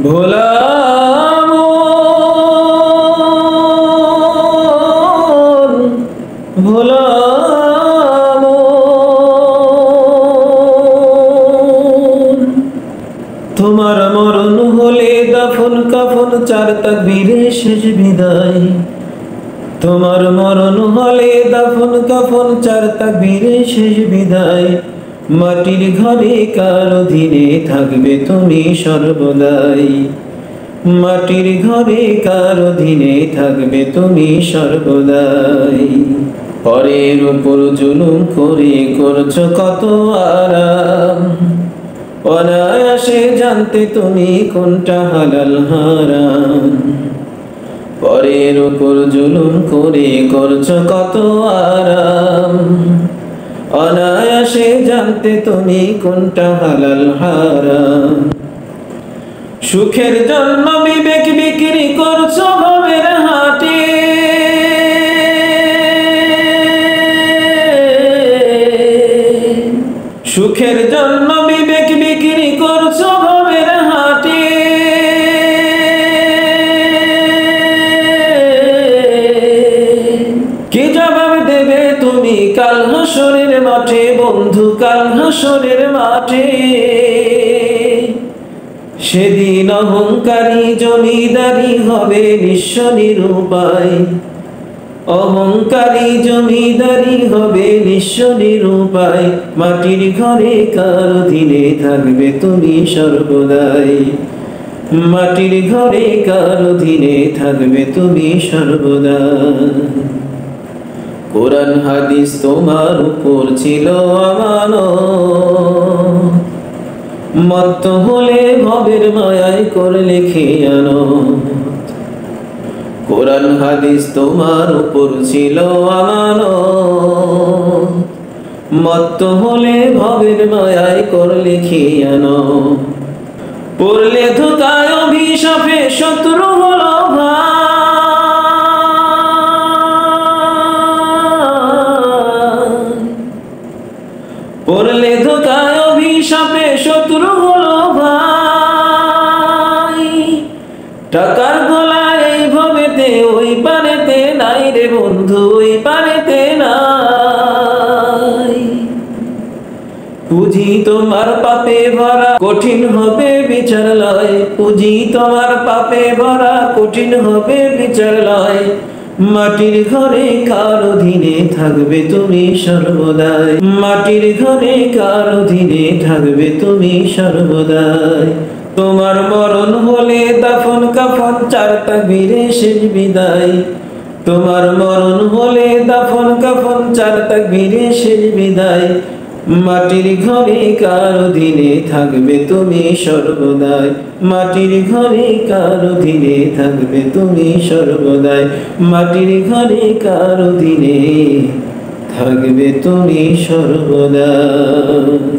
ভোলা মন, ভোলা মন। তোমার মরণ হলে দাফন কাফন চার তাকবীরে শেষ বিদায়। তোমার মরণ হলে দাফন কাফন চার তাকবীরে শেষ বিদায়। মাটির ঘরে কার অধীনে থাকবে তুমি সর্বদাই। মাটির ঘরে কার অধীনে থাকবে তুমি সর্বদাই। পরের উপর জুলুম করে করছো কত আরাম, অনায়াসে জানতে তুমি কোনটা হালাল হারাম। পরের উপর জুলুম করে করছো কত আরাম, অনায়াসে জানতে তুমি কোনটা হালাল হারাম। সুখের জন্য বিবেক বিক্রি করছো ভবের হাটে, সুখের জন্য বিবেক বিক্রি করছো ভবের হাটে। কি জবাব দেবে তুমি কাল হাসরের মাঠে বন্ধু, কাল হাসরের মাঠে। সেদিন অহংকারী জমিদারি হবে নিঃস্ব নিরুপায়, অহংকারী জমিদারি হবে নিঃস্ব নিরুপায়। মাটির ঘরে কার অধীনে থাকবে তুমি সর্বদাই। মাটির ঘরে কার অধীনে থাকবে তুমি সর্বদাই। কোরআন হাদিস তোমার উপর ছিল আমানত, মত্ত হলে ভবের মায়ায় করলে খেয়ানত। কোরআন হাদিস তোমার উপর ছিল আমানত, মত্ত হলে ভবের মায়ায় করলে খেয়ানত। পড়লে ধোকায় অভিশাপে শত্রু হলো ভাই, পড়লে ধোকায় অভিশাপে শত্রু হলো ভাই। টাকার গলায় এই ভবেতে ওই পারেতে নাই রে বন্ধু, ওই পারেতে নাই। পুঁজি তোমার পাপে ভরা কঠিন হবে বিচার লয়, পুঁজি তোমার পাপে ভরা কঠিন হবে বিচার লয়। মাটির ঘরে কার অধীনে থাকবে তুমি সর্বদাই। মাটির ঘরে কার অধীনে থাকবে তুমি সর্বদাই। তোমার মরণ হলে দাফন কাফন চার তাকবীরে শেষ বিদায়। তোমার মরণ হলে দাফন কাফন চার তাকবীরে শেষ বিদায়। মাটির ঘরে কার অধীনে থাকবে তুমি সর্বদাই। মাটির ঘরে কার অধীনে থাকবে তুমি সর্বদাই। মাটির ঘরে কার অধীনে থাকবে তুমি সর্বদাই।